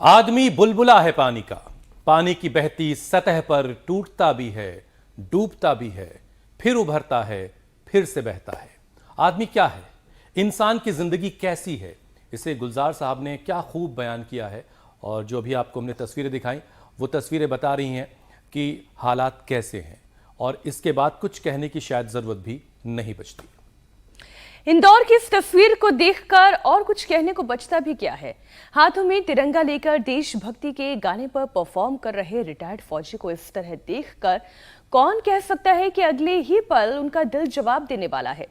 आदमी बुलबुला है पानी का, पानी की बहती सतह पर टूटता भी है, डूबता भी है, फिर उभरता है, फिर से बहता है। आदमी क्या है, इंसान की जिंदगी कैसी है, इसे गुलजार साहब ने क्या खूब बयान किया है। और जो भी आपको हमने तस्वीरें दिखाई, वो तस्वीरें बता रही हैं कि हालात कैसे हैं, और इसके बाद कुछ कहने की शायद जरूरत भी नहीं बचती। इंदौर की इस तस्वीर को देखकर और कुछ कहने को बचता भी क्या है। हाथों में तिरंगा लेकर देशभक्ति के गाने पर परफॉर्म कर रहे रिटायर्ड फौजी को इस तरह देखकर कौन कह सकता है कि अगले ही पल उनका दिल जवाब देने वाला है।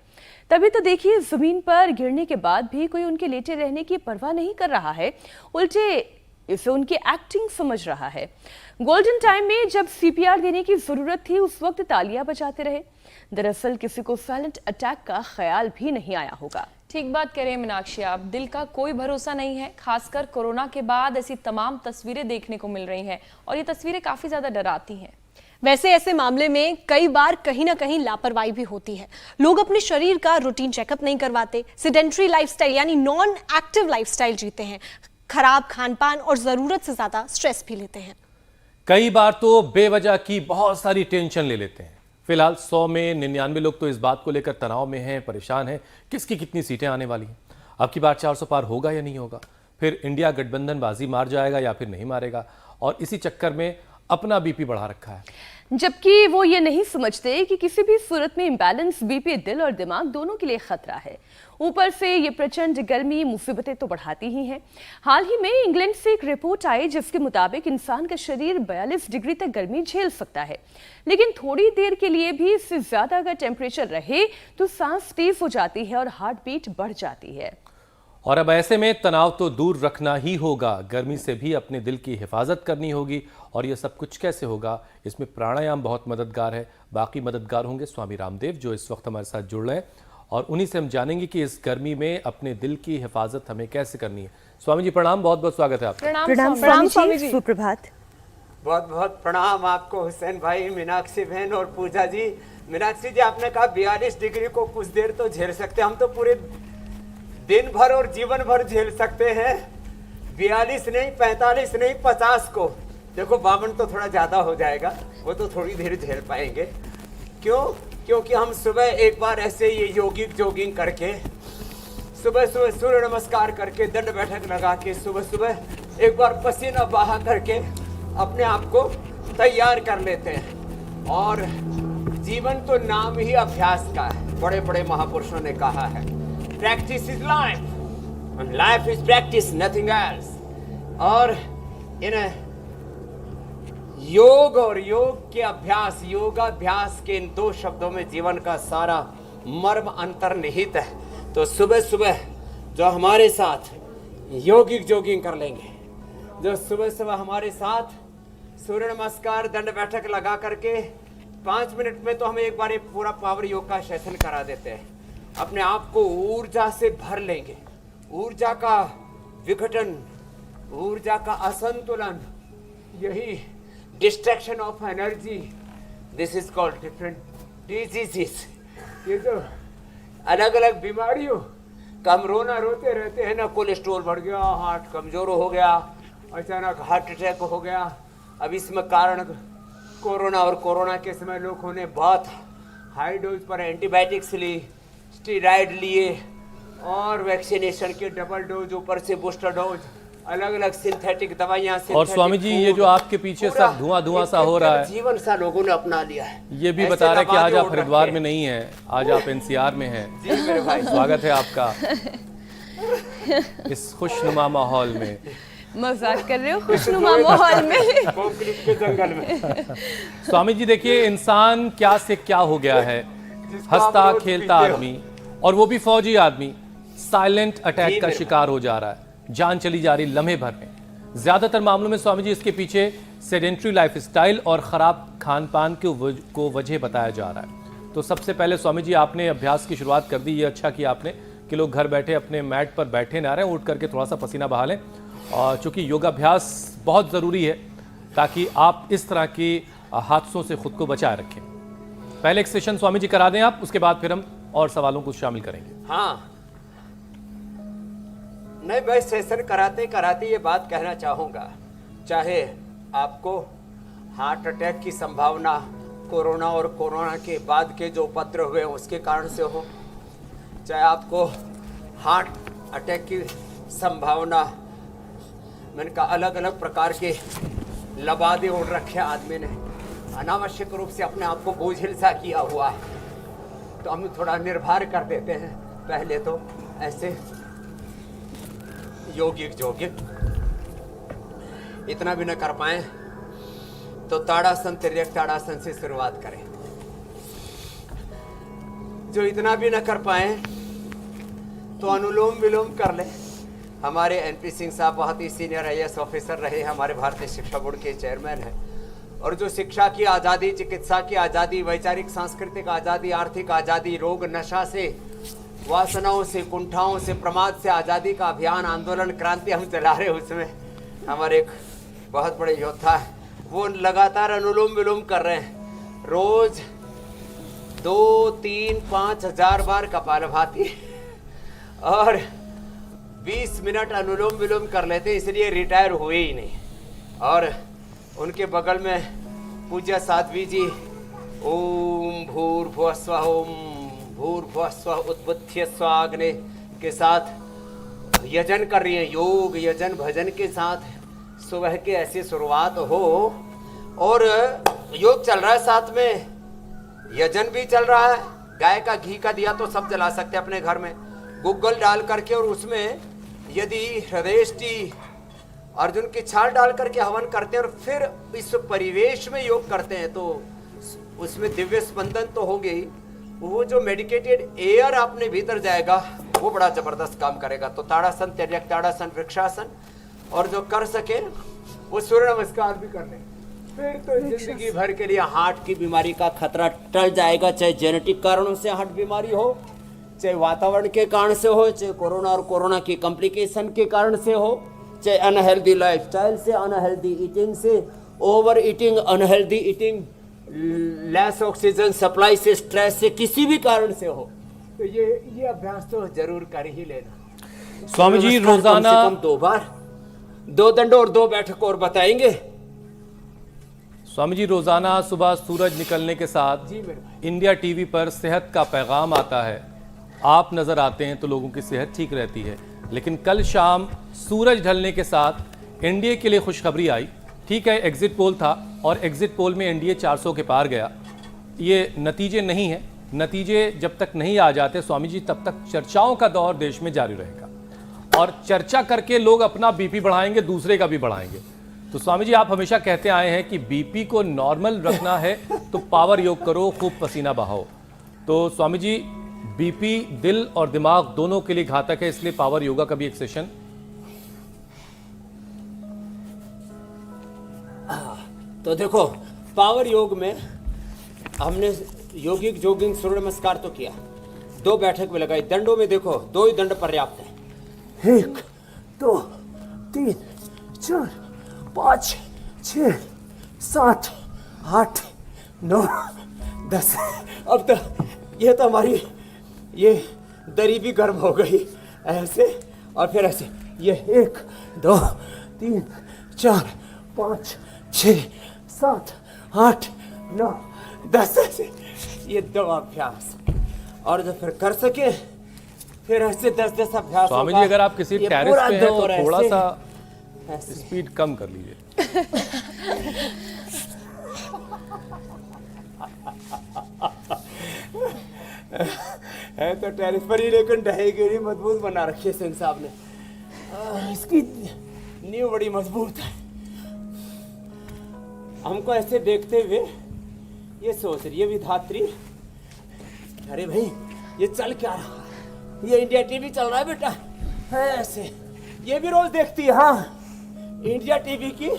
तभी तो देखिए, जमीन पर गिरने के बाद भी कोई उनके लेटे रहने की परवाह नहीं कर रहा है, उल्टे इसे उनकी एक्टिंग समझ रहा है। गोल्डन टाइम में जब सीपीआर देने की जरूरत थी, उस वक्त तालियां बजाते रहे। दरअसल किसी को साइलेंट अटैक का ख्याल भी नहीं आया होगा। ठीक बात कह रहे हैं मीनाक्षी आप, दिल का कोई भरोसा नहीं है। खासकर कोरोना के बाद ऐसी तमाम तस्वीरें देखने को मिल रही हैं और ये तस्वीरें काफी ज्यादा डराती हैं। वैसे ऐसे मामले में कई बार कहीं ना कहीं लापरवाही भी होती है। लोग अपने शरीर का रूटीन चेकअप नहीं करवाते, सेडेंटरी लाइफस्टाइल यानी नॉन एक्टिव लाइफस्टाइल जीते हैं, खराब खानपान और जरूरत से ज्यादा स्ट्रेस भी लेते हैं। कई बार तो बेवजह की बहुत सारी टेंशन ले लेते हैं। फिलहाल 100 में 99 लोग तो इस बात को लेकर तनाव में हैं, परेशान हैं, किसकी कितनी सीटें आने वाली हैं, अब की बार 400 पार होगा या नहीं होगा, फिर इंडिया गठबंधन बाजी मार जाएगा या फिर नहीं मारेगा, और इसी चक्कर में अपना बीपी बढ़ा रखा है। जबकि वो ये नहीं समझते कि किसी भी सूरत में इंबैलेंस बीपी दिल और दिमाग दोनों के लिए खतरा है। ऊपर से ये प्रचंड गर्मी मुसीबतें तो बढ़ाती ही हैं। हाल ही में इंग्लैंड से एक रिपोर्ट आई जिसके मुताबिक इंसान का शरीर 42 डिग्री तक गर्मी झेल सकता है, लेकिन थोड़ी देर के लिए भी इससे ज्यादा अगर टेम्परेचर रहे तो सांस तेज हो जाती है और हार्ट बीट बढ़ जाती है। और अब ऐसे में तनाव तो दूर रखना ही होगा, गर्मी से भी अपने दिल की हिफाजत करनी होगी। और ये सब कुछ कैसे होगा, इसमें प्राणायाम बहुत मददगार है। बाकी मददगार होंगे स्वामी रामदेव, जो इस वक्त हमारे साथ जुड़ रहे हैं, और उन्हीं से हम जानेंगे कि इस गर्मी में अपने दिल की हिफाजत हमें कैसे करनी है। स्वामी जी प्रणाम, बहुत बहुत स्वागत है आपका। प्रणाम स्वामी जी, सुप्रभात। बहुत बहुत प्रणाम आपको हुसैन भाई, मीनाक्षी बहन और पूजा जी। मीनाक्षी जी, आपने कहा 42 डिग्री को कुछ देर तो झेल सकते, हम तो पूरे दिन भर और जीवन भर झेल सकते हैं। 42 नहीं, 45 नहीं, 50 को देखो, 52 तो थोड़ा ज्यादा हो जाएगा, वो तो थोड़ी देर झेल पाएंगे। क्यों? क्योंकि हम सुबह एक बार ऐसे ये योगिक जॉगिंग करके, सुबह सुबह सूर्य नमस्कार करके, दंड बैठक लगा के, सुबह सुबह एक बार पसीना बहा करके अपने आप को तैयार कर लेते हैं। और जीवन तो नाम ही अभ्यास का है। बड़े बड़े महापुरुषों ने कहा है, practice is life and life is practice, nothing else. और इन योग और योग के अभ्यास, योगाभ्यास के इन दो शब्दों में जीवन का सारा मर्म अंतर्निहित है। तो सुबह सुबह जो हमारे साथ योगिक जॉगिंग कर लेंगे, जो सुबह सुबह हमारे साथ सूर्य नमस्कार दंड बैठक लगा करके 5 मिनट में तो हम एक बार पूरा पावर योग का सेशन करा देते हैं, अपने आप को ऊर्जा से भर लेंगे। ऊर्जा का विघटन, ऊर्जा का असंतुलन, यही distraction of energy, this is called different diseases. ये जो अलग अलग बीमारियों का हम रोना रोते रहते हैं ना, कोलेस्ट्रॉल बढ़ गया, हार्ट कमजोर हो गया, अचानक हार्ट अटैक हो गया। अब इसमें कारण कोरोना, और कोरोना के समय लोगों ने बहुत हाई डोज पर एंटीबायोटिक्स ली, स्टेरॉइड लिए, और वैक्सीनेशन के डबल डोज, ऊपर से बूस्टर डोज, अलग अलग सिंथेटिक दवाइयां। और स्वामी जी, ये जो आपके पीछे सब धुआं सा हो रहा है, जीवन सा लोगों ने अपना लिया है। ये भी बता रहे कि आज आप हरिद्वार में नहीं हैं, आज आप एनसीआर में हैं। जी मेरे भाई, स्वागत है आपका इस खुशनुमा माहौल में। मजाक कर रहे हो? खुशनुमा माहौल में, कंक्रीट के जंगल में। स्वामी जी देखिए, इंसान क्या से क्या हो गया है। हंसता खेलता आदमी, और वो भी फौजी आदमी, साइलेंट अटैक का शिकार हो जा रहा है, जान चली जा रही लम्हे भर में। ज्यादातर मामलों में स्वामी जी इसके पीछे सेडेंटरी लाइफस्टाइल और खराब खान पान को वजह बताया जा रहा है। तो सबसे पहले स्वामी जी, आपने अभ्यास की शुरुआत कर दी, ये अच्छा किया आपने कि लोग घर बैठे अपने मैट पर बैठे ना रहें, उठ करके थोड़ा सा पसीना बहा लें। और चूंकि योगाभ्यास बहुत ज़रूरी है ताकि आप इस तरह के हादसों से खुद को बचाए रखें। पहले एक सेशन स्वामी जी करा दें आप, उसके बाद फिर हम और सवालों को शामिल करेंगे। हाँ, नहीं, मैं सेशन कराते कराते ये बात कहना चाहूँगा, चाहे आपको हार्ट अटैक की संभावना कोरोना और कोरोना के बाद के जो उपद्रव हुए उसके कारण से हो, चाहे आपको हार्ट अटैक की संभावना, मैंने कहा अलग अलग प्रकार के लबादे ओढ़ रखे आदमी ने, अनावश्यक रूप से अपने आप को बोझिल सा किया हुआ है, तो हम थोड़ा निर्भर कर देते हैं। पहले तो ऐसे योगिक इतना भी न कर पाए तो ताड़ासन तिर्यक ताड़ासन से शुरुआत करें। जो इतना भी न कर पाए तो अनुलोम विलोम कर ले। हमारे एनपी सिंह साहब बहुत ही सीनियर IAS ऑफिसर रहे, हमारे भारतीय शिक्षा बोर्ड के चेयरमैन हैं, और जो शिक्षा की आज़ादी, चिकित्सा की आज़ादी, वैचारिक सांस्कृतिक आज़ादी, आर्थिक आज़ादी, रोग नशा से, वासनाओं से, कुंठाओं से, प्रमाद से आज़ादी का अभियान, आंदोलन, क्रांति हम चला रहे, उसमें हमारे एक बहुत बड़े योद्धा है, वो लगातार अनुलोम विलोम कर रहे हैं। रोज 2, 3, 5 हजार बार कपालभाति और 20 मिनट अनुलोम विलोम कर लेते, इसलिए रिटायर हुए ही नहीं। और उनके बगल में पूज्य साध्वी जी ओम भूर्भुवः स्वः ओम भूर्भुवः स्वः उद्बुद्ध्य स्वाग्ने के साथ यजन कर रही है। योग यजन भजन के साथ सुबह के ऐसी शुरुआत हो, और योग चल रहा है, साथ में यजन भी चल रहा है। गाय का घी का दिया तो सब जला सकते हैं अपने घर में, गुग्गल डाल करके, और उसमें यदि हृदयेष्टि अर्जुन की छाल डाल करके हवन करते हैं और फिर इस परिवेश में योग करते हैं, तो उसमें दिव्य स्पंदन तो हो गई, वो जो मेडिकेटेड एयर आपने भीतर जाएगा वो बड़ा जबरदस्त काम करेगा। तो ताड़ासन तिर्यक ताड़ासन वृक्षासन, और जो कर सके वो सूर्य नमस्कार भी कर ले, फिर तो जिंदगी भर के लिए हार्ट की बीमारी का खतरा टल जाएगा। चाहे जेनेटिक कारणों से हार्ट बीमारी हो, चाहे वातावरण के कारण से हो, चाहे कोरोना और कोरोना की कॉम्प्लिकेशन के कारण से हो, चाहे अनहेल्दी लाइफस्टाइल से, अनहेल्दी ईटिंग से, over eating, unhealthy eating, less oxygen supply से, स्ट्रेस से, किसी भी कारण से हो, तो ये अभ्यास तो जरूर कर ही लेना। स्वामी जी रोजाना कम से कम 2 बार, 2 दंड और 2 बैठक और बताएंगे। स्वामी जी रोजाना सुबह सूरज निकलने के साथ इंडिया टीवी पर सेहत का पैगाम आता है, आप नजर आते हैं तो लोगों की सेहत ठीक रहती है। लेकिन कल शाम सूरज ढलने के साथ एनडीए के लिए खुशखबरी आई। ठीक है, एग्जिट पोल था और एग्जिट पोल में एनडीए 400 के पार गया। ये नतीजे नहीं है, नतीजे जब तक नहीं आ जाते स्वामी जी तब तक चर्चाओं का दौर देश में जारी रहेगा, और चर्चा करके लोग अपना बीपी बढ़ाएंगे, दूसरे का भी बढ़ाएंगे। तो स्वामी जी आप हमेशा कहते आए हैं कि बीपी को नॉर्मल रखना है तो पावर योग करो, खूब पसीना बहाओ। तो स्वामी जी बीपी दिल और दिमाग दोनों के लिए घातक है, इसलिए पावर योगा का भी एक सेशन। तो देखो, पावर योग में हमने योगिक जोगिंग सूर्य नमस्कार तो किया, 2 बैठक में लगाई। दंडों में देखो 2 ही दंड पर्याप्त है। 1, 2, 3, 4, 5, 6, 7, 8, 9, 10। अब तो ये तो हमारी ये दरी भी गर्म हो गई ऐसे, और फिर ऐसे ये 1, 2, 3, 4, 5, 6, 7, 8, 9, 10 ऐसे, ये 2 अभ्यास। और जब फिर कर सके फिर ऐसे 10-10 अभ्यास। स्वामी जी अगर आप किसी टेरेस पे हैं तो थोड़ा सा स्पीड कम कर लीजिए। है तो टेरिस पर ही, लेकिन ढहेगी नहीं, मजबूत बना रखी है सिंह साहब ने। इसकी नींव बड़ी मजबूत है। हमको ऐसे देखते हुए ये सोच रही है विधात्री, अरे भाई ये चल क्या रहा है, ये इंडिया टीवी चल रहा है बेटा, है ऐसे। ये भी रोज देखती है। हाँ, इंडिया टीवी की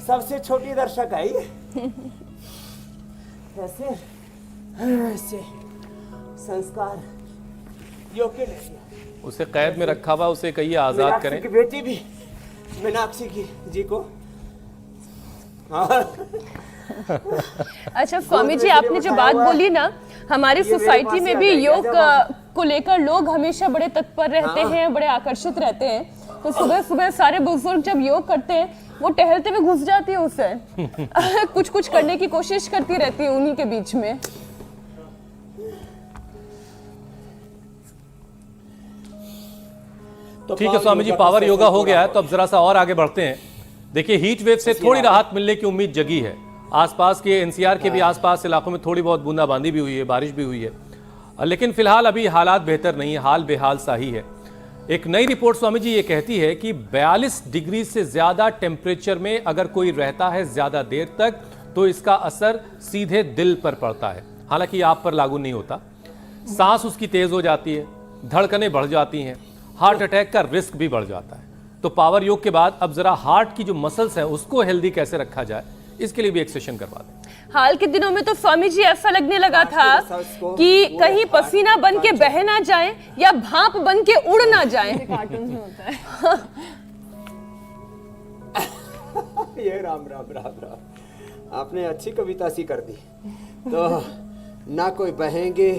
सबसे छोटी दर्शक है ये। ऐसे ऐसे संस्कार योग के नहीं। उसे कैद में रखा हुआ, उसे कहिए आजाद करें। की बेटी भी मीनाक्षी जी को अच्छा स्वामी जी, आपने जो बात बोली ना, हमारी सोसाइटी में भी योग को लेकर लोग हमेशा बड़े तत्पर रहते हैं, बड़े आकर्षित रहते हैं। तो सुबह सुबह सारे बुजुर्ग जब योग करते हैं, वो टहलते हुए घुस जाती है उसे कुछ कुछ करने की कोशिश करती रहती है उन्हीं के बीच में। ठीक है स्वामी जी, पावर योगा हो गया है, तो अब जरा सा और आगे बढ़ते हैं। देखिए, हीट वेव से थोड़ी राहत मिलने की उम्मीद जगी है। आसपास के एनसीआर के भी आसपास इलाकों में थोड़ी बहुत बूंदाबांदी भी हुई है, बारिश भी हुई है, लेकिन फिलहाल अभी हालात बेहतर नहीं है, हाल बेहाल सा ही है। एक नई रिपोर्ट स्वामी जी ये कहती है कि 42 डिग्री से ज्यादा टेम्परेचर में अगर कोई रहता है ज्यादा देर तक, तो इसका असर सीधे दिल पर पड़ता है। हालांकि आप पर लागू नहीं होता। सांस उसकी तेज हो जाती है, धड़कनें बढ़ जाती हैं, हार्ट अटैक का रिस्क भी बढ़ जाता है। तो पावर योग के बाद अब जरा हार्ट की जो मसल्स हैं उसको हेल्दी कैसे रखा जाए, इसके लिए भी एक सेशन करवा दें। हाल के दिनों में तो स्वामी जी ऐसा लगने लगा था कि कहीं पसीना बन के बह ना जाए या भाप बन के उड़ ना जाए। कार्टून में होता है। ये राम राम राम राम, आपने अच्छी कविता सी कर दी। तो ना कोई बहेंगे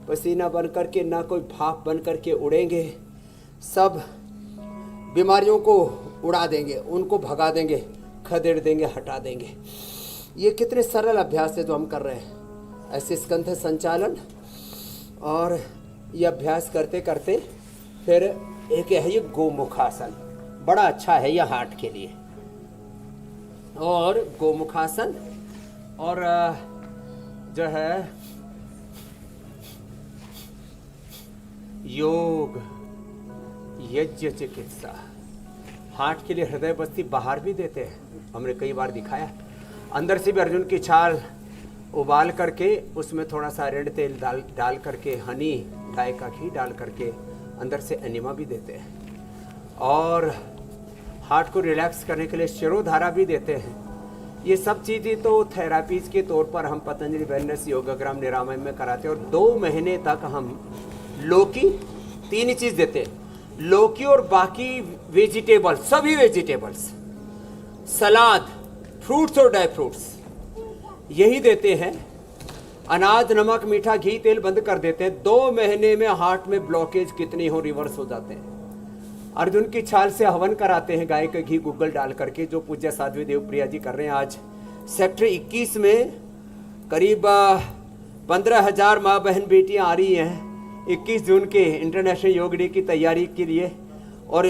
पसीना बन करके, ना कोई भाप बन करके उड़ेंगे, सब बीमारियों को उड़ा देंगे, उनको भगा देंगे, खदेड़ देंगे, हटा देंगे। ये कितने सरल अभ्यास है जो हम कर रहे हैं, ऐसे स्कंध संचालन। और ये अभ्यास करते करते फिर एक है ये गोमुखासन, बड़ा अच्छा है ये हार्ट के लिए। और गोमुखासन और जो है योग, यज्ञ चिकित्सा, हार्ट के लिए हृदय बस्ती बाहर भी देते हैं, हमने कई बार दिखाया। अंदर से भी अर्जुन की छाल उबाल करके उसमें थोड़ा सा रेड तेल डाल करके, हनी, गाय का घी डाल करके अंदर से एनिमा भी देते हैं। और हार्ट को रिलैक्स करने के लिए शिरोधारा भी देते हैं। ये सब चीज़ें तो थेरापीज के तौर पर हम पतंजलि वेलनेस योगाग्राम निरामय में कराते हैं। और 2 महीने तक हम लौकी, 3 ही चीज़ देते हैं, लौकी और बाकी वेजिटेबल, सभी वेजिटेबल्स, सलाद, फ्रूट्स और ड्राई फ्रूट्स, यही देते हैं। अनाज, नमक, मीठा, घी, तेल बंद कर देते हैं। 2 महीने में हार्ट में ब्लॉकेज कितनी हो रिवर्स हो जाते हैं। अर्जुन की छाल से हवन कराते हैं गाय का घी गुग्गल डाल करके, जो पूज्य साध्वी देवप्रिया जी कर रहे हैं। आज सेक्टर 21 में करीब 15,000 माँ बहन बेटियां आ रही हैं 21 जून के इंटरनेशनल योग डे की तैयारी के लिए। और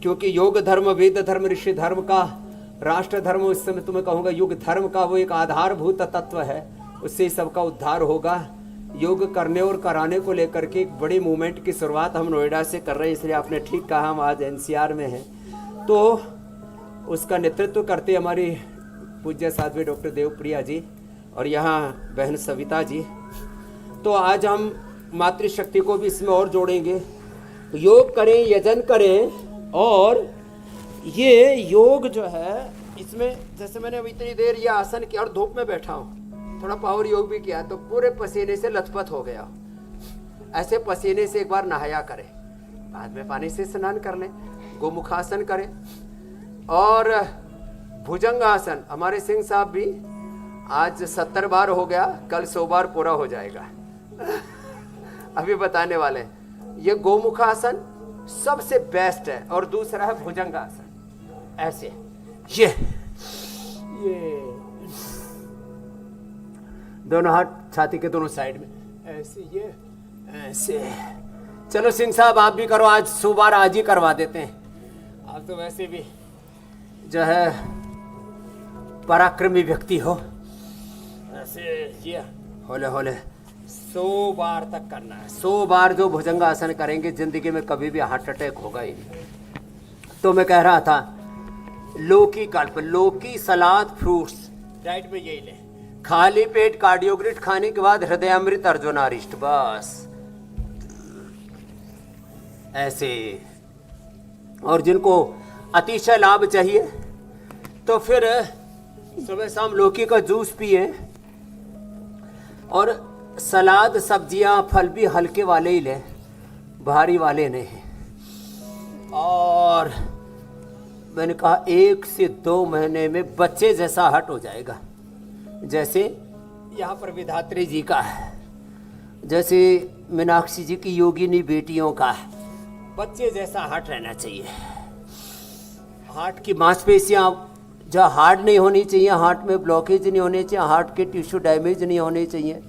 क्योंकि योग धर्म, वेद धर्म, ऋषि धर्म का, राष्ट्र धर्म, इस समय तुम्हें कहूँगा युग धर्म का वो एक आधारभूत तत्व है, उससे सबका उद्धार होगा। योग करने और कराने को लेकर के एक बड़ी मूवमेंट की शुरुआत हम नोएडा से कर रहे हैं, इसलिए आपने ठीक कहा, हम आज एनसीआर में हैं। तो उसका नेतृत्व करते हमारी पूज्य साध्वी डॉक्टर देवप्रिया जी और यहाँ बहन सविता जी। तो आज हम मातृशक्ति को भी इसमें और जोड़ेंगे। योग करें, यजन करें। और ये योग जो है, इसमें जैसे मैंने अभी इतनी देर ये आसन किया और धूप में बैठा हूँ, थोड़ा पावर योग भी किया, तो पूरे पसीने से लथपथ हो गया। ऐसे पसीने से एक बार नहाया करें, बाद में पानी से स्नान कर लें, गोमुखासन करें। और भुजंग आसन, हमारे सिंह साहब भी आज 70 बार हो गया, कल 100 बार पूरा हो जाएगा अभी बताने वाले हैं। ये गोमुखासन सबसे बेस्ट है। और दूसरा है भुजंगासन, ऐसे ये दोनों हाथ छाती के दोनों साइड में, ऐसे ये ऐसे। चलो सिंह साहब आप भी करो, आज 100 बार आज ही करवा देते हैं। आप तो वैसे भी जो है पराक्रमी व्यक्ति हो। ऐसे ये होले होले 100 बार तक करना है। 100 बार जो भुजंगासन करेंगे, जिंदगी में कभी भी हार्ट अटैक होगा ही नहीं। तो मैं कह रहा था, लौकी कल्प, लौकी, सलाद, फ्रूट्स, डाइट में यही ले। खाली पेट कार्डियोग्रिट खाने के बाद हृदयामृत, अर्जुनारिष्ट, बस ऐसे। और जिनको अतिशय लाभ चाहिए तो फिर सुबह शाम लौकी का जूस पिए। और सलाद, सब्जियां, फल भी हल्के वाले ही लें, भारी वाले नहीं। और मैंने कहा 1 से 2 महीने में बच्चे जैसा हार्ट हो जाएगा। जैसे यहाँ पर विधात्री जी का है, जैसे मीनाक्षी जी की योगिनी बेटियों का है, बच्चे जैसा हार्ट रहना चाहिए। हार्ट की मांसपेशियाँ जो हार्ड नहीं होनी चाहिए, हार्ट में ब्लॉकेज नहीं होने चाहिए, हार्ट के टिश्यू डैमेज नहीं होने चाहिए।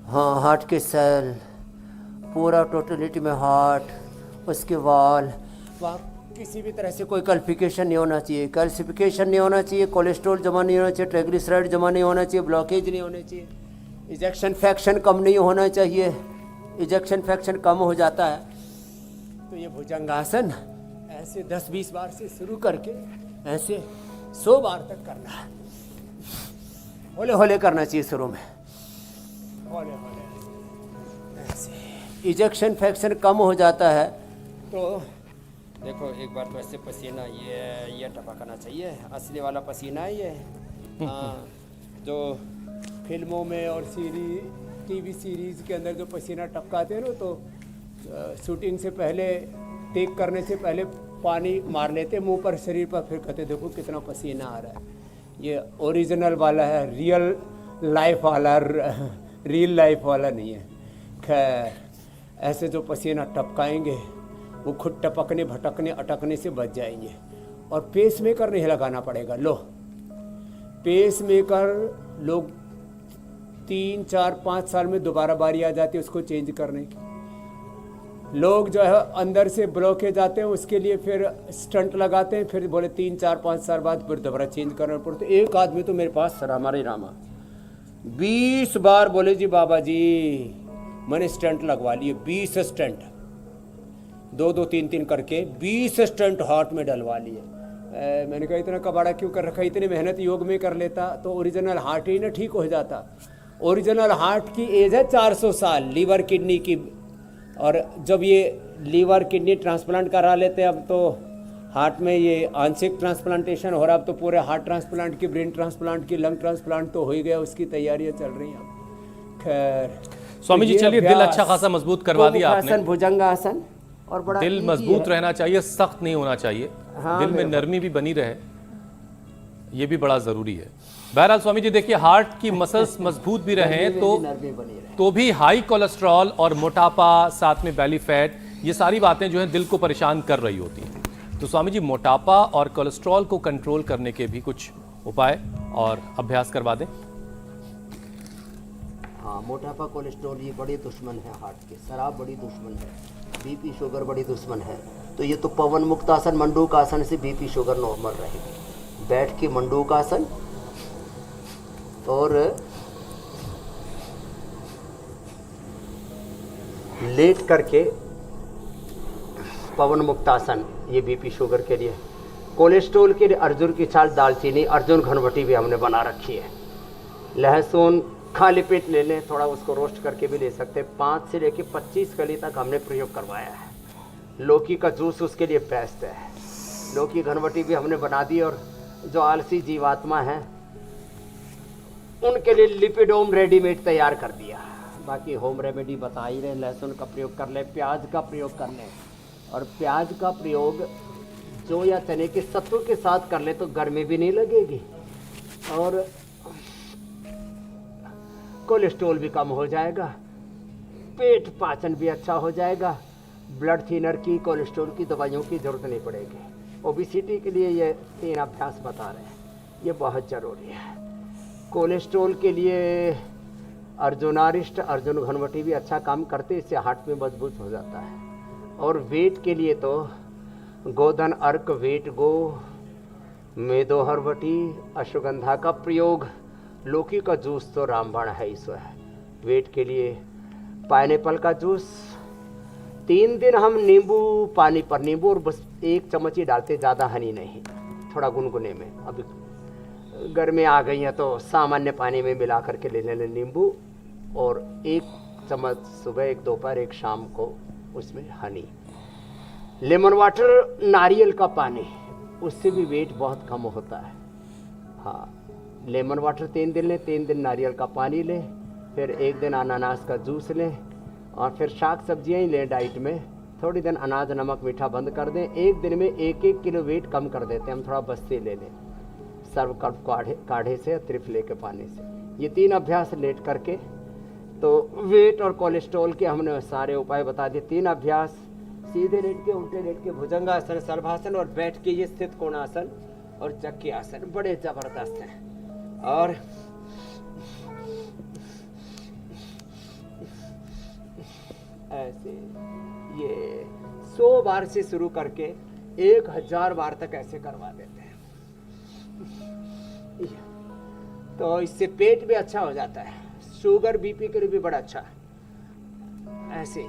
हाँ, हार्ट के सेल पूरा टोटलिटी में हार्ट, उसके वाल, वहाँ किसी भी तरह से कोई कैल्सिफिकेशन नहीं होना चाहिए, कैल्सिफिकेशन नहीं होना चाहिए, कोलेस्ट्रॉल जमा नहीं होना चाहिए, ट्राइग्लिसराइड जमा नहीं होना चाहिए, ब्लॉकेज नहीं होने चाहिए, इजेक्शन फ्रैक्शन कम नहीं होना चाहिए। इजेक्शन फ्रैक्शन कम हो जाता है तो ये भुजंगासन ऐसे 10-20 बार से शुरू करके ऐसे 100 बार तक करना है। होले होले करना चाहिए शुरू में, होले होले ऐसे। इजेक्शन फ्रैक्शन कम हो जाता है तो देखो एक बार तो ऐसे पसीना ये टपकना चाहिए, असली वाला पसीना है ये। हाँ, जो फिल्मों में और टीवी सीरीज़ के अंदर जो पसीना टपकाते हैं ना, तो शूटिंग से पहले, टेक करने से पहले पानी मार लेते मुंह पर, शरीर पर, फिर कहते देखो कितना पसीना आ रहा है। ये ओरिजिनल वाला है, रियल लाइफ वाला नहीं है। खैर, ऐसे जो पसीना टपकाएंगे वो खुद टपकने, भटकने, अटकने से बच जाएंगे। और पेस मेकर नहीं लगाना पड़ेगा। लो, पेस मेकर लोग 3, 4, 5 साल में दोबारा बारी आ जाती है उसको चेंज करने की। लोग जो है अंदर से ब्लॉकेज आते हैं, उसके लिए फिर स्टंट लगाते हैं, फिर बोले 3, 4, 5 साल बाद फिर दोबारा चेंज करना पड़ता है। एक आदमी तो मेरे पास हमारे रामा 20 बार बोले जी बाबा जी मैंने स्टंट लगवा लिए, 20 स्टंट, 2-2, 3-3 करके 20 स्टंट हार्ट में डलवा लिए। मैंने कहा इतना कबाड़ा क्यों कर रखा, इतनी मेहनत योग में कर लेता तो ओरिजिनल हार्ट ही ना ठीक हो जाता। ओरिजिनल हार्ट की एज है 400 साल, लीवर किडनी की। और जब ये लीवर किडनी ट्रांसप्लांट करा लेते हैं, अब तो हार्ट में ये आंशिक ट्रांसप्लांटेशन हो रहा है, अब तो पूरे हार्ट ट्रांसप्लांट की, ब्रेन ट्रांसप्लांट की, लंग ट्रांसप्लांट तो हो ही गया, उसकी तैयारियां चल रही हैं। खैर स्वामी जी, चलिए दिल अच्छा खासा मजबूत करवा दिया आपने। भुजंगासन, और बड़ा दिल मजबूत रहना चाहिए, सख्त नहीं होना चाहिए। हाँ, दिल में नरमी भी बनी रहे, ये भी बड़ा जरूरी है। बहरहाल स्वामी जी देखिए, हार्ट की मसल्स मजबूत भी रहें तो भी हाई कोलेस्ट्रॉल और मोटापा, साथ में बैली फैट, ये सारी बातें जो हैं दिल को परेशान कर रही होती हैं। तो स्वामी जी, मोटापा और कोलेस्ट्रॉल को कंट्रोल करने के भी कुछ उपाय और अभ्यास करवा दें। हाँ, मोटापा, कोलेस्ट्रॉल ये बड़े दुश्मन है हार्ट के। शराब बड़ी दुश्मन है, बीपी शुगर बड़ी दुश्मन है। तो ये तो पवन मुक्तासन, मंडूकासन से बीपी शुगर नॉर्मल रहेगी। बैठ के मंडूकासन और लेट करके पवन मुक्तासन, ये बीपी शुगर के लिए। कोलेस्ट्रॉल के लिए अर्जुन की छाल, दालचीनी, अर्जुन घनवटी भी हमने बना रखी है। लहसुन खाली पेट ले लें, थोड़ा उसको रोस्ट करके भी ले सकते हैं। 5 से लेकर 25 कली तक हमने प्रयोग करवाया है। लौकी का जूस उसके लिए बेस्ट है। लौकी घनवटी भी हमने बना दी। और जो आलसी जीवात्मा है उनके लिए लिपिडोम रेडीमेड तैयार कर दिया। बाकी होम रेमेडी बता ही रहे, लहसुन का प्रयोग कर ले, प्याज का प्रयोग कर ले। और प्याज का प्रयोग जौ या चने के सत्तू के साथ कर ले तो गर्मी भी नहीं लगेगी और कोलेस्ट्रॉल भी कम हो जाएगा, पेट पाचन भी अच्छा हो जाएगा। ब्लड थिनर की, कोलेस्ट्रॉल की दवाइयों की जरूरत नहीं पड़ेगी। ओबेसिटी के लिए ये 3 अभ्यास बता रहे हैं, ये बहुत ज़रूरी है। कोलेस्ट्रॉल के लिए अर्जुनारिष्ट, अर्जुन घनवटी भी अच्छा काम करते, इससे हार्ट में मजबूत हो जाता है। और वेट के लिए तो गोधन अर्क, वेट गो, मेदोहरवटी, अश्वगंधा का प्रयोग, लौकी का जूस तो रामबाण है, इसो है। वेट के लिए पाइनएप्पल का जूस। 3 दिन हम नींबू पानी पर, नींबू और बस 1 चम्मच ही डालते, ज़्यादा हनी नहीं, थोड़ा गुनगुने में। अभी गर्मी आ गई है तो सामान्य पानी में मिला करके ले लें नींबू, और 1 चम्मच सुबह, 1 दोपहर, 1 शाम को उसमें हनी। लेमन वाटर, नारियल का पानी, उससे भी वेट बहुत कम होता है। हाँ, लेमन वाटर 3 दिन लें, 3 दिन नारियल का पानी लें, फिर 1 दिन अनानास का जूस लें, और फिर शाक सब्जियाँ ही लें डाइट में। थोड़ी दिन अनाज नमक मीठा बंद कर दें। एक दिन में 1-1 किलो वेट कम कर देते हैं हम, थोड़ा बस्ती ले लें सर्व कप काढ़े से, त्रिफले के पानी से। ये 3 अभ्यास लेट करके, तो वेट और कोलेस्ट्रॉल के हमने सारे उपाय बता दिए। 3 अभ्यास, सीधे लेट के, उल्टे लेट के, भुजंगासन, सर्वासन, और बैठ के ये स्थित कोणासन और चक्की आसन, बड़े जबरदस्त हैं। और ऐसे ये 100 बार से शुरू करके 1000 बार तक ऐसे करवा देते हैं, तो इससे पेट भी अच्छा हो जाता है, शुगर बीपी के लिए भी बड़ा अच्छा है। ऐसे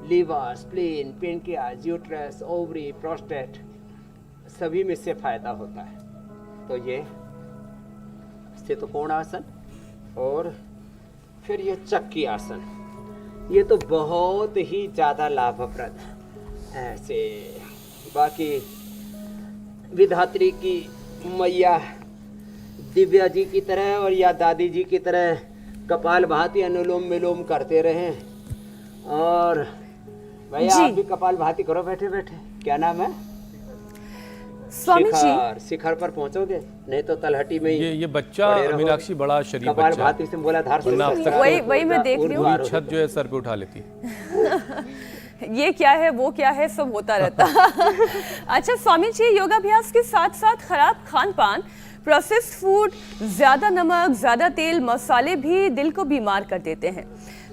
liver, spleen, pancreas, uterus, ovary, prostate, सभी में से फायदा होता है। तो ये स्थित कोणासन और फिर ये चक्की आसन, ये तो बहुत ही ज़्यादा लाभप्रद है। ऐसे बाकी विधात्री की मैया दिव्या जी की तरह और या दादी जी की तरह कपालभाति अनुलोम विलोम करते रहें। और भैया आप भी कपालभाति करो बैठे बैठे। क्या नाम है? स्वामी जी, शिखर पर पहुंचोगे, नहीं तो तलहटी में ये बच्चा मीनाक्षी बड़ा शरीफ बच्चा कपालभाति से बोला धार से वही मैं देख रही हूँ, पूरी छत जो है सर पे उठा लेती है। ये क्या है वो क्या है सब होता रहता। अच्छा स्वामी जी, योगाभ्यास के साथ साथ खराब खान पान, प्रोसेस्ड फूड, ज्यादा नमक, ज्यादा तेल, मसाले भी दिल को बीमार कर देते हैं।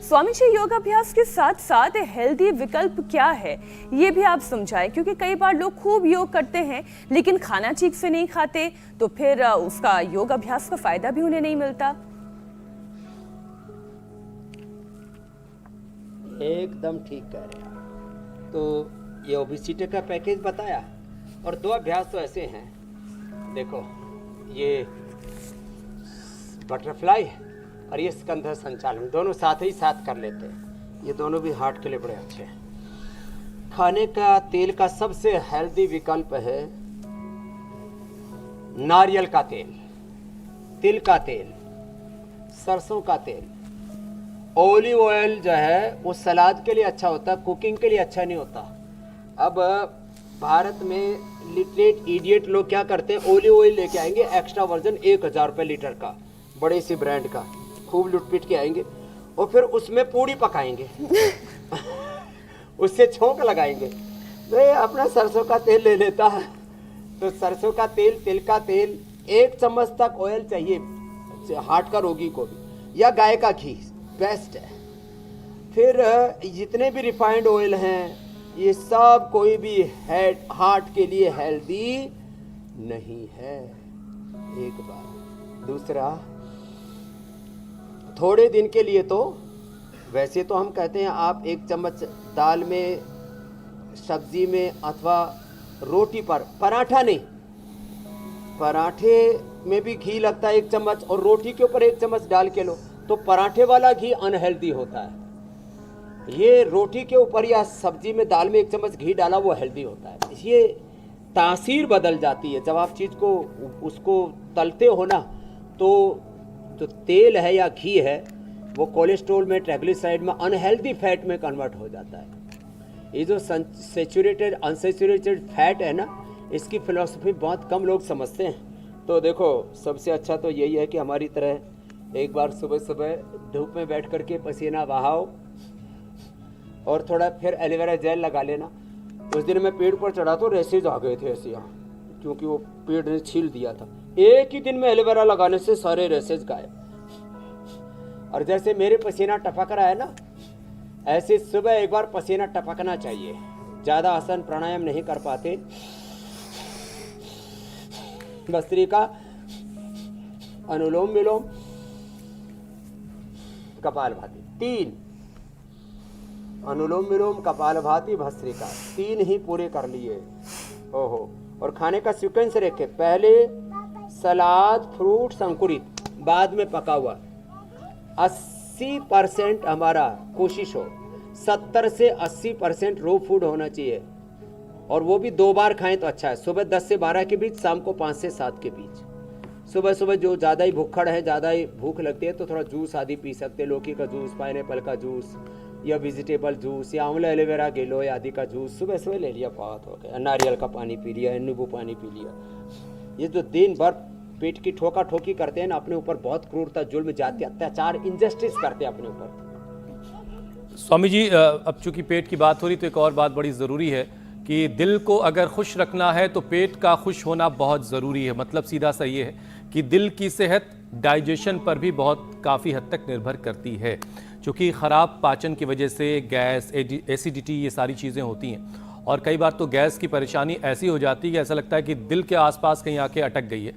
स्वामी जी, योगाभ्यास के साथ साथ हेल्दी विकल्प क्या है ये भी आप समझाएं, क्योंकि कई बार लोग खूब योग करते हैं लेकिन खाना ठीक से नहीं खाते, तो फिर उसका योगाभ्यास का फायदा भी उन्हें नहीं मिलता। एकदम ठीक कह रहे हैं। तो ये ओबेसिटी का पैकेज बताया, और 2 अभ्यास तो ऐसे हैं, देखो ये बटरफ्लाई और ये स्कंध संचालन, दोनों साथ ही साथ कर लेते हैं। ये दोनों भी हार्ट के लिए बड़े अच्छे हैं। खाने का तेल का सबसे हेल्दी विकल्प है नारियल का तेल, तिल का तेल, सरसों का तेल। ऑलिव ऑयल जो है वो सलाद के लिए अच्छा होता है, कुकिंग के लिए अच्छा नहीं होता। अब भारत में लिटरेट इडियट लोग क्या करते हैं, ऑलिव ऑयल लेके आएंगे एक्स्ट्रा वर्जन 1000 रुपये लीटर का, बड़े सी ब्रांड का, खूब लुटपिट के आएंगे और फिर उसमें पूड़ी पकाएंगे। उससे छोंक लगाएंगे। भाई अपना सरसों का तेल ले लेता है, तो सरसों का तेल, तिल का तेल, 1 चम्मच तक ऑयल चाहिए हार्ट का रोगी को भी, या गाय का घी बेस्ट है। फिर जितने भी रिफाइंड ऑयल हैं ये सब कोई भी हार्ट के लिए हेल्दी नहीं है, एक बार। दूसरा, थोड़े दिन के लिए तो वैसे तो हम कहते हैं आप 1 चम्मच दाल में, सब्जी में अथवा रोटी पर, पराठा नहीं, पराठे में भी घी लगता है 1 चम्मच, और रोटी के ऊपर 1 चम्मच डाल के लो, तो पराठे वाला घी अनहेल्दी होता है। ये रोटी के ऊपर या सब्जी में, दाल में 1 चम्मच घी डाला वो हेल्दी होता है। ये तासीर बदल जाती है जब आप चीज़ को उसको तलते हो ना, तो जो तेल है या घी है वो कोलेस्ट्रॉल में, ट्राइग्लिसराइड में, अनहेल्दी फैट में कन्वर्ट हो जाता है। ये जो सैचुरेटेड अनसैचुरेटेड फैट है ना, इसकी फिलॉसफी बहुत कम लोग समझते हैं। तो देखो सबसे अच्छा तो यही है कि हमारी तरह एक बार सुबह सुबह धूप में बैठ करके पसीना बहाओ और थोड़ा फिर एलोवेरा जेल लगा लेना। उस दिन मैं पेड़ पर चढ़ा तो रेसेज आ गए थे ऐसे यहाँ, क्योंकि वो पेड़ ने छील दिया था। एक ही दिन में एलोवेरा लगाने से सारे रेसेज गायब। और जैसे मेरे पसीना टपक रहा है ना, ऐसे सुबह एक बार पसीना टपकना चाहिए। ज़्यादा आसन प्राणायाम नहीं कर पाते, भस्त्रिका, अनुलोम विलोम, कपालभाति, 3 अनुलोम विलोम, कपालभाति, भस्त्रिका, 3 ही पूरे कर लिए। ओहो। और खाने का सीक्वेंस रखे, पहले सलाद, फ्रूट, अंकुरित, बाद में पका हुआ। 80% हमारा कोशिश हो, 70 से 80% रो फूड होना चाहिए, और वो भी 2 बार खाएं तो अच्छा है। सुबह 10 से 12 के बीच, शाम को 5 से 7 के बीच। सुबह सुबह जो ज़्यादा ही भूखड़ है, ज़्यादा ही भूख लगती है, तो थोड़ा जूस आदि पी सकते हैं, लौकी का जूस, पाइनएप्पल का जूस, या वेजिटेबल जूस या आंवला एलोवेरा गिलोय आदि का जूस सुबह सुबह ले लिया, बहुत हो गया। नारियल का पानी पी लिया, नींबू पानी पी लिया। ये जो दिन भर पेट की ठोका ठोकी करते हैं ना, अपने ऊपर बहुत क्रूरता, जुल्म, जाति, अत्याचार, इंजस्टिस करते हैं अपने ऊपर। स्वामी जी, अब चूंकि पेट की बात हो रही तो एक और बात बड़ी ज़रूरी है कि दिल को अगर खुश रखना है तो पेट का खुश होना बहुत ज़रूरी है। मतलब सीधा सा ये है कि दिल की सेहत डाइजेशन पर भी बहुत काफ़ी हद तक निर्भर करती है, क्योंकि ख़राब पाचन की वजह से गैस, एसिडिटी, ये सारी चीज़ें होती हैं। और कई बार तो गैस की परेशानी ऐसी हो जाती है कि ऐसा लगता है कि दिल के आसपास कहीं आके अटक गई है,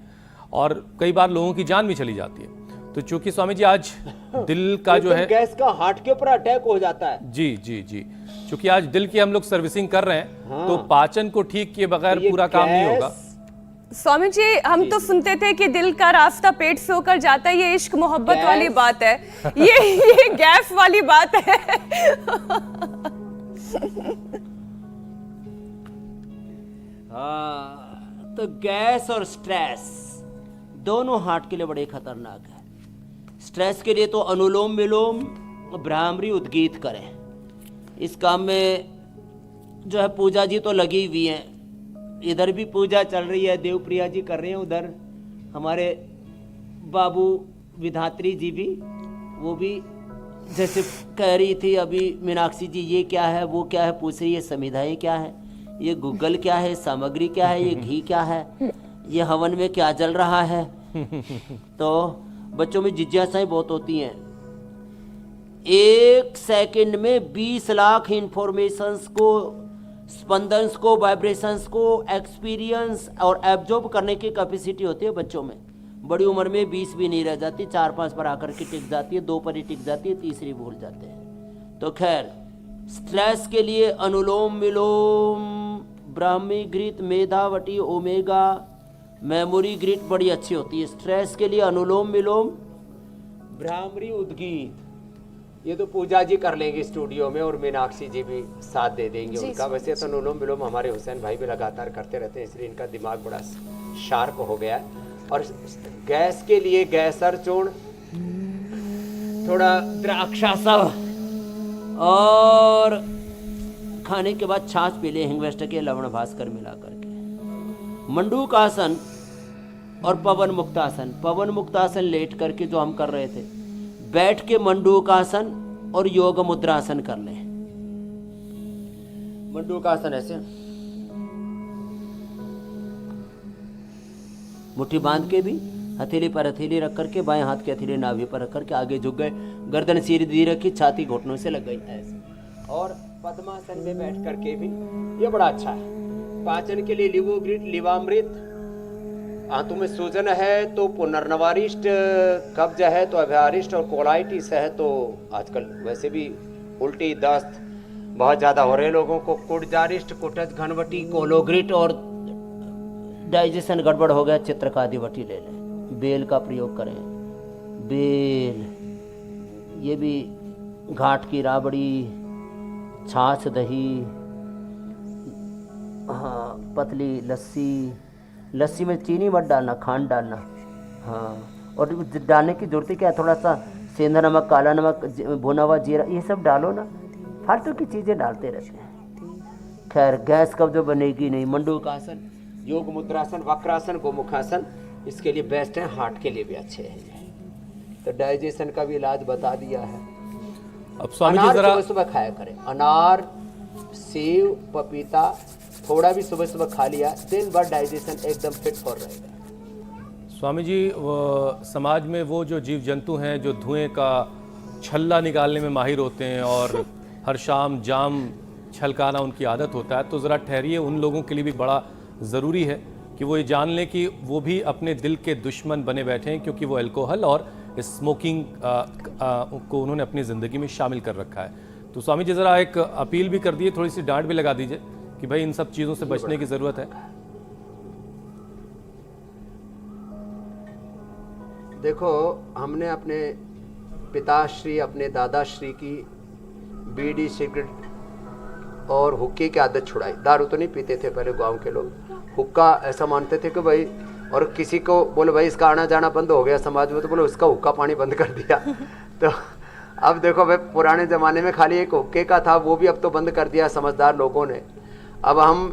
और कई बार लोगों की जान भी चली जाती है। तो चूंकि स्वामी जी आज दिल का जो है गैस का हार्ट के ऊपर अटैक हो जाता है। जी जी जी, चूंकि आज दिल की हम लोग सर्विसिंग कर रहे हैं, तो पाचन को ठीक किए बगैर ये पूरा काम नहीं गैस- होगा। स्वामी जी, हम तो सुनते थे कि दिल का रास्ता पेट से होकर जाता है, ये इश्क मोहब्बत गैस। वाली बात है, ये गैस वाली बात है। हाँ, तो गैस और स्ट्रेस दोनों हार्ट के लिए बड़े खतरनाक है। स्ट्रेस के लिए तो अनुलोम विलोम, भ्रामरी, उद्गीत करें। इस काम में जो है पूजा जी तो लगी हुई हैं, इधर भी पूजा चल रही है, देवप्रिया जी कर रहे हैं, उधर हमारे बाबू विधात्री जी भी, वो भी जैसे कह रही थी अभी मीनाक्षी जी, ये क्या है, वो क्या है, पूछ रही है, संविधाएं क्या है, ये गूगल क्या है, सामग्री क्या है, ये घी क्या है, ये हवन में क्या जल रहा है। तो बच्चों में जिज्ञासाएं बहुत होती हैं। एक सेकंड में 20 लाख इंफॉर्मेशंस को, स्पंदन्स को, वाइब्रेशंस को एक्सपीरियंस और एब्जॉर्ब करने की कैपेसिटी होती है बच्चों में। बड़ी उम्र में 20 भी नहीं रह जाती, 4-5 पर आकर के टिक जाती है, 2 पर ही टिक जाती है, तीसरी भूल जाते हैं। तो खैर, स्ट्रेस के लिए अनुलोम विलोम, ब्राह्मी घृत, मेधावटी, ओमेगा, मेमोरी घृत बड़ी अच्छी होती है। स्ट्रेस के लिए अनुलोम विलोम, भ्रामरी, उद्गीत, ये तो पूजा जी कर लेंगे स्टूडियो में, और मीनाक्षी जी भी साथ दे देंगे उनका। वैसे तो अनुलोम विलोम हमारे हुसैन भाई भी लगातार करते रहते हैं, इसलिए इनका दिमाग बड़ा शार्प हो गया है। और गैस के लिए गैसर चूर्ण, थोड़ा द्राक्षासा, और खाने के बाद छाछ पी ले, हिंगवेस्ट के लवण भास्कर मिला करके। मंडूकासन और पवन मुक्तासन। पवन मुक्तासन लेट करके जो हम कर रहे थे, बैठ के मंडूकासन और योग मुद्रासन कर लें। मंडूकासन ऐसे मुट्ठी बांध के भी, हथेली पर हथेली रख करके, बाएं हाथ की हथेली नाभि पर रख करके आगे झुक गए, गर्दन सीधी रखी, छाती घुटनों से लग गई ऐसे। और पद्मासन में बैठ करके भी, ये बड़ा अच्छा है। पाचन के लिए लिवोग्रिट, लिवामृत, आंतों में सूजन है तो पुनर्नवारिष्ट, कब्ज है तो अभ्यारिष्ट, और कोलाइटिस है तो आजकल वैसे भी उल्टी दस्त बहुत ज़्यादा हो रहे लोगों को, कुटजारिष्ट, कुटज, घनवटी, कोलोग्रिट, और डाइजेशन गड़बड़ हो गया, चित्रकादिवटी ले लें। बेल का प्रयोग करें, बेल, ये भी घाट की राबड़ी, छाछ, दही, हाँ, पतली लस्सी, लस्सी में चीनी मत डालना, खांड डालना, हाँ। और डालने की जरूरत क्या है, थोड़ा सा सेंधा नमक, काला नमक, भुना हुआ जीरा, ये सब डालो ना, फालतू की चीज़ें डालते रहते हैं। खैर, गैस कब्ज बनेगी नहीं। मंडूकासन, योग मुद्रासन, वक्रासन, गोमुखासन इसके लिए बेस्ट है, हार्ट के लिए भी अच्छे हैं। तो डाइजेशन का भी इलाज बता दिया है। अब स्वामी जी अनार जरा सुबह सुबह खाया करें, अनार, सेव, पपीता, थोड़ा भी सुबह सुबह खा लिया, दिन भर डाइजेशन एकदम फिट फॉर रहेगा। स्वामी जी, समाज में वो जो जीव जंतु हैं जो धुएं का छल्ला निकालने में माहिर होते हैं और हर शाम जाम छलकाना उनकी आदत होता है, तो ज़रा ठहरिए, उन लोगों के लिए भी बड़ा ज़रूरी है कि वो ये जान लें कि वो भी अपने दिल के दुश्मन बने बैठे हैं, क्योंकि वो अल्कोहल और स्मोकिंग को उन्होंने अपनी ज़िंदगी में शामिल कर रखा है। तो स्वामी जी ज़रा एक अपील भी कर दिए, थोड़ी सी डांट भी लगा दीजिए कि भाई इन सब चीज़ों से बचने की ज़रूरत है। देखो, हमने अपने पिताश्री, अपने दादाश्री की बीड़ी, सिगरेट और हुक्के की आदत छुड़ाई। दारू तो नहीं पीते थे पहले गांव के लोग, हुक्का ऐसा मानते थे कि भाई, और किसी को बोले भाई इसका आना जाना बंद हो गया समाज में, तो बोले उसका हुक्का पानी बंद कर दिया। तो अब देखो भाई, पुराने ज़माने में खाली एक हुक्के का था, वो भी अब तो बंद कर दिया समझदार लोगों ने। अब हम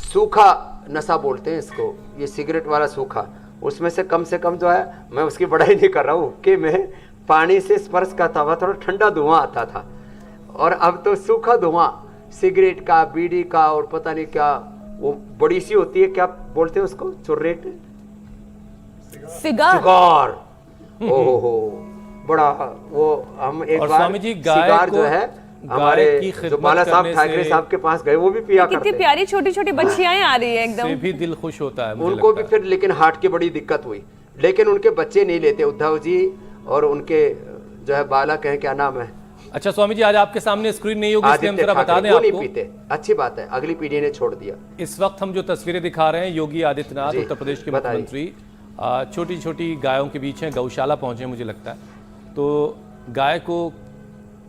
सूखा नशा बोलते हैं इसको, ये सिगरेट वाला सूखा, उसमें से कम जो है, मैं उसकी बड़ाई नहीं कर रहा हूँ, हुक्के में पानी से स्पर्श करता हुआ थोड़ा ठंडा धुआं आता था, और अब तो सूखा धुआं सिगरेट का, बीड़ी का, और पता नहीं क्या वो बड़ी सी होती है, क्या बोलते हैं उसको, चुर्रेट, सिगार। ओहो, बड़ा वो हम एक और बार स्वामी जी, गाय सिगार को जो है हमारे जो बाला साहब ठाकरे साहब के पास गए, वो भी पिया करते कितनी हैं। प्यारी छोटी छोटी बच्चियां आ रही है से एकदम। भी दिल खुश होता है मुझे उनको लगता भी है। फिर लेकिन हार्ट की बड़ी दिक्कत हुई, लेकिन उनके बच्चे नहीं लेते, उद्धव जी और उनके जो है बाला कहें क्या नाम है, अच्छा स्वामी जी, आज आपके सामने स्क्रीन नहीं होगी, इसलिए हम आदित्य जरा बता ठाकरे, दें वो नहीं आपको। पीते, अच्छी बात है, अगली पीढ़ी ने छोड़ दिया। इस वक्त हम जो तस्वीरें दिखा रहे हैं, योगी आदित्यनाथ जी, उत्तर प्रदेश के बताइए। मुख्यमंत्री छोटी छोटी गायों के बीच हैं, गौशाला पहुंचे मुझे लगता है। तो गाय को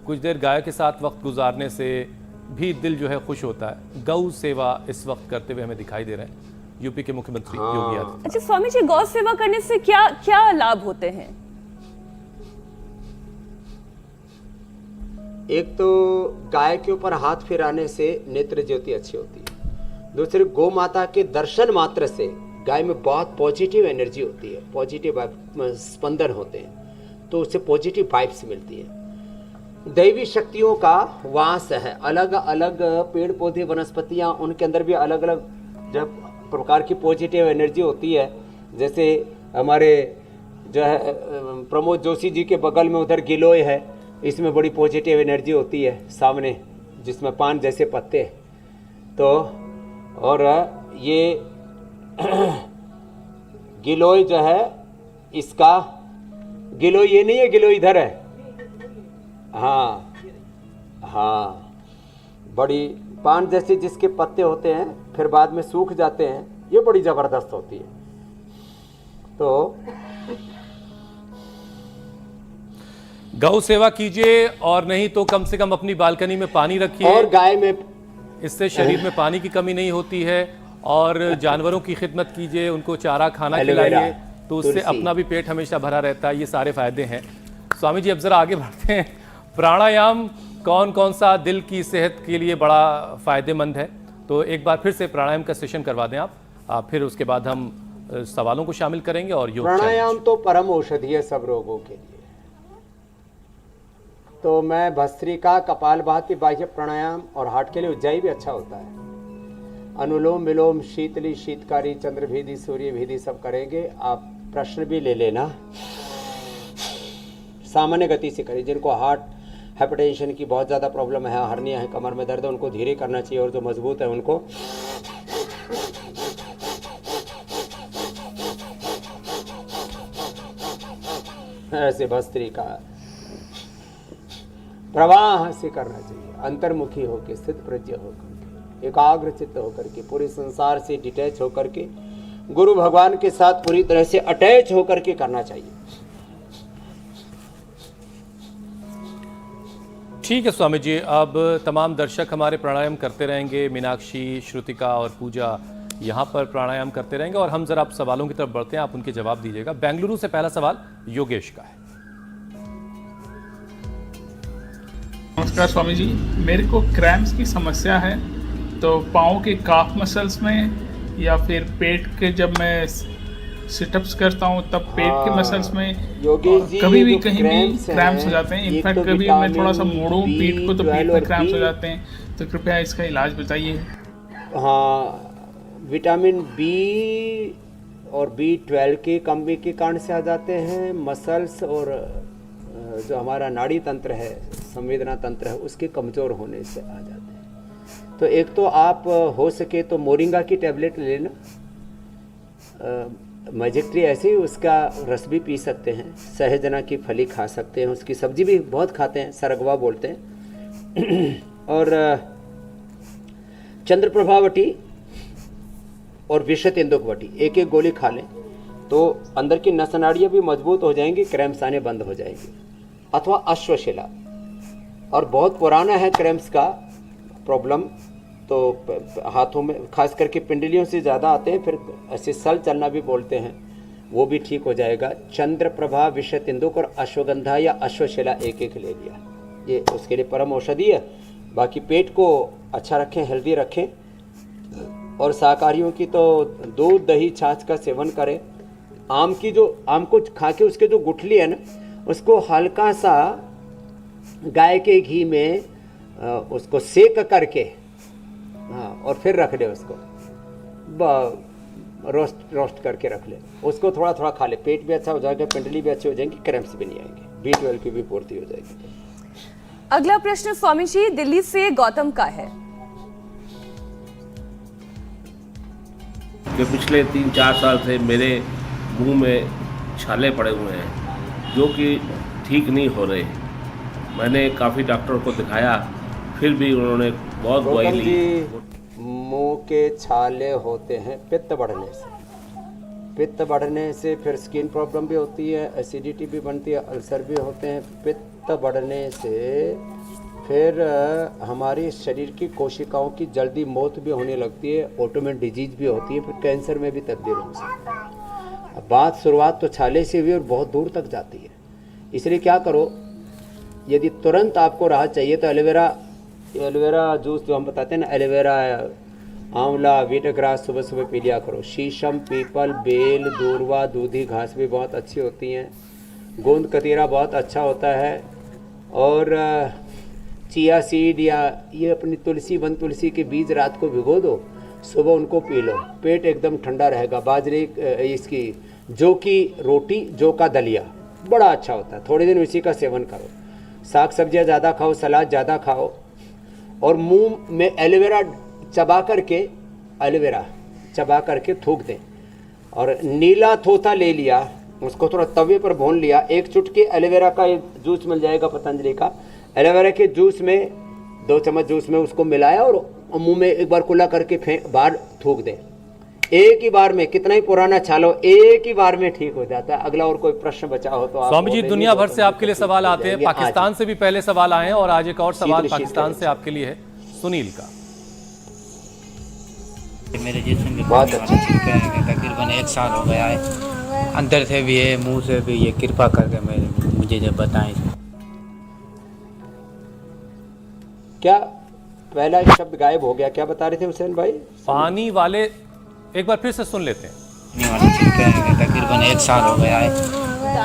कुछ देर गाय के साथ वक्त गुजारने से भी दिल जो है खुश होता है। गौ सेवा इस वक्त करते हुए हमें दिखाई दे रहे हैं यूपी के मुख्यमंत्री योगी आदित्यनाथ। अच्छा स्वामी जी, गौ सेवा करने से क्या क्या लाभ होते हैं? एक तो गाय के ऊपर हाथ फिराने से नेत्र ज्योति अच्छी होती है, दूसरी गौ माता के दर्शन मात्र से गाय में बहुत पॉजिटिव एनर्जी होती है, पॉजिटिव स्पंदन होते हैं, तो उससे पॉजिटिव वाइब्स मिलती है। दैवी शक्तियों का वास है, अलग अलग पेड़ पौधे वनस्पतियां, उनके अंदर भी अलग अलग जब प्रकार की पॉजिटिव एनर्जी होती है। जैसे हमारे जो है प्रमोद जोशी जी के बगल में उधर गिलोय है, इसमें बड़ी पॉजिटिव एनर्जी होती है सामने, जिसमें पान जैसे पत्ते। तो और ये गिलोय जो है, इसका गिलोय ये नहीं है, गिलोय इधर है, हाँ हाँ, बड़ी पान जैसे जिसके पत्ते होते हैं फिर बाद में सूख जाते हैं, ये बड़ी जबरदस्त होती है। तो गौ सेवा कीजिए, और नहीं तो कम से कम अपनी बालकनी में पानी रखिए, और गाय में, इससे शरीर में पानी की कमी नहीं होती है। और जानवरों की खिदमत कीजिए, उनको चारा खाना एलोवेरा, खिलाइए, तो उससे तुलसी। अपना भी पेट हमेशा भरा रहता है। ये सारे फायदे हैं। स्वामी जी, अब जरा आगे बढ़ते हैं। प्राणायाम कौन कौन सा दिल की सेहत के लिए बड़ा फायदेमंद है? तो एक बार फिर से प्राणायाम का सेशन करवा दें आप, फिर उसके बाद हम सवालों को शामिल करेंगे और योग प्राणायाम तो परम औषधि है सब रोगों के लिए। तो मैं भस्त्रिका, कपालभाति, बाह्य प्राणायाम और हार्ट के लिए उज्जाई भी अच्छा होता है। अनुलोम विलोम, शीतली, शीतकारी, चंद्रभेदी, सूर्यभेदी सब करेंगे। आप प्रश्न भी ले लेना, सामान्य गति से करिए। जिनको हार्ट हाइपरटेंशन की बहुत ज़्यादा प्रॉब्लम है, हर्निया है, कमर में दर्द है, उनको धीरे करना चाहिए, और जो मजबूत है उनको ऐसे भस्त्रिका प्रवाह से करना चाहिए, अंतर्मुखी होकर, स्थित प्रज्ञ होकर के, एकाग्र चित्त होकर के, पूरे संसार से डिटैच होकर के, गुरु भगवान के साथ पूरी तरह से अटैच होकर के करना चाहिए। ठीक है स्वामी जी, अब तमाम दर्शक हमारे प्राणायाम करते रहेंगे। मीनाक्षी, श्रुतिका और पूजा यहाँ पर प्राणायाम करते रहेंगे, और हम जरा आप सवालों की तरफ बढ़ते हैं, आप उनके जवाब दीजिएगा। बेंगलुरु से पहला सवाल योगेश का है। नमस्कार स्वामी जी, मेरे को क्रैम्प्स की समस्या है, तो पाँव के काफ मसल्स में या फिर पेट के, जब मैं सिटअप्स करता हूँ तब पेट के मसल्स में, योगेश जी, कभी भी जो कहीं भी क्रैम्प्स हो जाते हैं। इनफैक्ट कभी मैं थोड़ा सा मोड़ूं पीठ को तो पीठ में क्रैम्प्स हो जाते हैं, तो कृपया इसका इलाज बताइए। हाँ, विटामिन बी और B12 के कमी के कारण से आ जाते हैं। मसल्स और जो हमारा नाड़ी तंत्र है, संवेदना तंत्र है, उसके कमज़ोर होने से आ जाते हैं। तो एक तो आप हो सके तो मोरिंगा की टैबलेट ले लेना, मैजिक ट्री ऐसे ही उसका रस भी पी सकते हैं, सहजना की फली खा सकते हैं, उसकी सब्जी भी बहुत खाते हैं, सरगवा बोलते हैं। और चंद्रप्रभावटी और विषय तेंदुकवटी एक एक गोली खा लें तो अंदर की नस नाड़ियाँ भी मजबूत हो जाएंगी, क्रैम्प्स आने बंद हो जाएंगे। अथवा अश्वशिला, और बहुत पुराना है क्रैम्प्स का प्रॉब्लम, तो हाथों में खास करके पिंडलियों से ज़्यादा आते हैं, फिर ऐसे सल चलना भी बोलते हैं, वो भी ठीक हो जाएगा। चंद्रप्रभा, विषय तिंदुक और अश्वगंधा या अश्वशिला एक एक ले लिया, ये उसके लिए परम औषधि है। बाकी पेट को अच्छा रखें, हेल्दी रखें, और शाकाहारियों की तो दूध दही छाछ का सेवन करें। आम को खा के उसके जो गुठली है ना, उसको हल्का सा गाय के घी में उसको सेक करके, हाँ, और फिर रख ले उसको, रोस्ट करके रख ले उसको, थोड़ा थोड़ा खा ले, पेट भी अच्छा हो जाएगा, पिंडली भी अच्छी हो जाएंगी, क्रैम्प्स भी नहीं आएंगे, B12 की भी पूर्ति हो जाएगी। अगला प्रश्न स्वामी जी दिल्ली से गौतम का है। कि पिछले 3-4 साल से मेरे मुंह में छाले पड़े हुए हैं जो कि ठीक नहीं हो रहे। मैंने काफ़ी डॉक्टर को दिखाया, फिर भी उन्होंने बहुत दवाई गौतम ली। जी, मुंह के छाले होते हैं पित्त बढ़ने से। पित्त बढ़ने से फिर स्किन प्रॉब्लम भी होती है, एसिडिटी भी बनती है, अल्सर भी होते हैं। पित्त बढ़ने से फिर हमारे शरीर की कोशिकाओं की जल्दी मौत भी होने लगती है, ऑटोइम्यून डिजीज भी होती है, फिर कैंसर में भी तब्दील हो सकता है। अब बात शुरुआत तो छाले से हुई और बहुत दूर तक जाती है। इसलिए क्या करो, यदि तुरंत आपको राहत चाहिए तो एलोवेरा जूस जो हम बताते हैं ना, एलोवेरा, आंवला, वीटग्रास सुबह सुबह पी लिया करो। शीशम, पीपल, बेल, दूर्वा, दूधी घास भी बहुत अच्छी होती हैं। गोंद कतीरा बहुत अच्छा होता है। और चिया सीड या ये अपनी तुलसी, वन तुलसी के बीज रात को भिगो दो, सुबह उनको पी लो, पेट एकदम ठंडा रहेगा। बाजरे इसकी जौ की रोटी, जौ का दलिया बड़ा अच्छा होता है, थोड़े दिन उसी का सेवन करो। साग सब्जियाँ ज़्यादा खाओ, सलाद ज़्यादा खाओ, और मुंह में एलोवेरा चबा करके थूक दें। और नीला थोथा ले लिया, उसको थोड़ा तवे पर भून लिया, एक चुटकी एलोवेरा का जूस मिल जाएगा पतंजलि का, एलोवेरा के जूस में 2 चम्मच जूस में उसको मिलाया और मुंह में एक बार कुल्ला करके बाहर थूक दें। एक ही बार में, कितना ही पुराना छालो, एक ही बार में ठीक हो जाता है। अगला और कोई प्रश्न बचा हो तो आप स्वामी जी, दुनिया भर से आपके लिए सवाल आते हैं, पाकिस्तान से भी पहले सवाल आए हैं और आज एक और सवाल पाकिस्तान से आपके लिए है, सुनील का। मेरे जिस्म में बहुत होने वाला छिलका है, तकरीबन 1 साल हो गया है, अंदर से भी है, मुंह से भी। ये कृपा करके मुझे जब बताएं। क्या पहला शब्द गायब हो गया, क्या बता रहे थे हुसैन भाई? पानी वाले, एक बार फिर से सुन लेते हैं। होने वाला छिलका है, तकरीबन 1 साल हो गया है,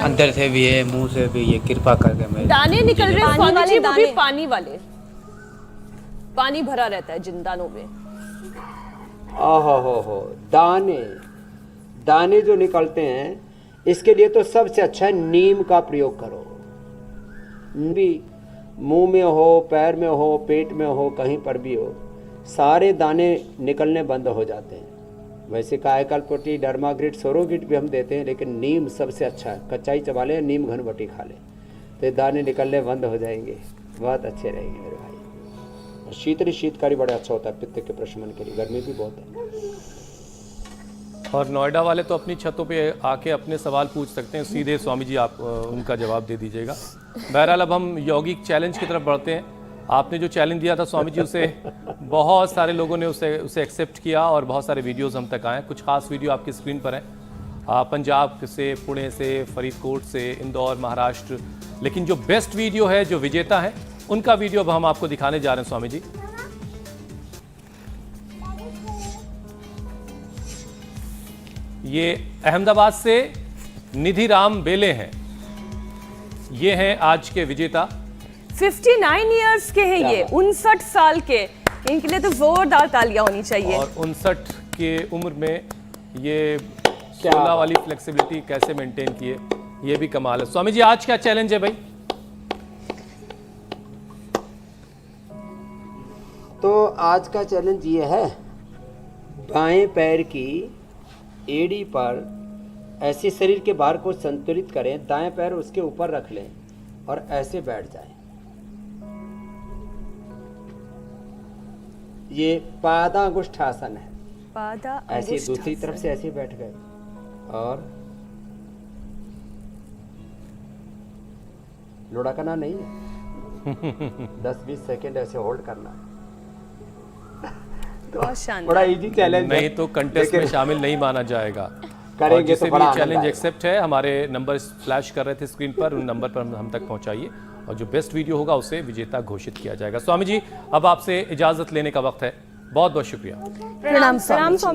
अंदर से भी है, मुंह से भी। ये कृपा करके दाने निकल रहे हैं स्वामी जी, वो भी दाने। पानी वाले, पानी भरा रहता है जिन दानों में। हो दाने जो निकलते हैं, इसके लिए तो सबसे अच्छा है नीम का प्रयोग करो। भी मुंह में हो, पैर में हो, पेट में हो, कहीं पर भी हो, सारे दाने निकलने बंद हो जाते हैं। वैसे कायकल्पट्टी, डर्माग्रिट, सोरोगिट भी हम देते हैं, लेकिन नीम सबसे अच्छा है। कच्चाई चबा ले, नीम घनबटी खा ले, तो ये दाने निकलने बंद हो जाएंगे, बहुत अच्छे रहेंगे मेरे भाई। और शीतकारी बड़ा अच्छा होता है पित्त के प्रशमन के लिए, गर्मी भी बहुत है। और नोएडा वाले तो अपनी छतों पे आके अपने सवाल पूछ सकते हैं, सीधे स्वामी जी आप उनका जवाब दे दीजिएगा। बहरहाल अब हम यौगिक चैलेंज की तरफ बढ़ते हैं। आपने जो चैलेंज दिया था स्वामी जी, उसे बहुत सारे लोगों ने उसे एक्सेप्ट किया और बहुत सारे वीडियोस हम तक आए। कुछ खास वीडियो आपकी स्क्रीन पर हैं, पंजाब से, पुणे से, फरीदकोट से, इंदौर, महाराष्ट्र। लेकिन जो बेस्ट वीडियो है, जो विजेता है, उनका वीडियो अब हम आपको दिखाने जा रहे हैं स्वामी जी। ये अहमदाबाद से निधि राम बेले हैं, ये हैं आज के विजेता। 59 इयर्स के हैं ये, 59 साल के, इनके लिए तो जोरदार तालियां होनी चाहिए। और 59 के उम्र में ये 16 वाली फ्लेक्सिबिलिटी कैसे मेंटेन किए, ये भी कमाल है। स्वामी जी, आज क्या चैलेंज है भाई? तो आज का चैलेंज ये है, बाएं पैर की एड़ी पर ऐसे शरीर के भार को संतुलित करें, दाएं पैर उसके ऊपर रख लें और ऐसे बैठ जाएं। ये पादांगुष्ठासन है। ऐसे दूसरी तरफ से ऐसे बैठ गए और लुढ़कना नहीं है। 10-20 सेकेंड ऐसे होल्ड करना है। बहुत शानदार। बड़ा इजी चैलेंज है। नहीं तो कंटेस्ट में शामिल नहीं माना जाएगा। करेंगे जिसे तो भी बड़ा ये आनंद चैलेंज आएगा। एक्सेप्ट है, हमारे नंबर फ्लैश कर रहे थे स्क्रीन पर, उन नंबर पर हम तक पहुंचाइए और जो बेस्ट वीडियो होगा उसे विजेता घोषित किया जाएगा। स्वामी जी, अब आपसे इजाजत लेने का वक्त है। बहुत बहुत शुक्रिया। प्रणाम स्वामी जी।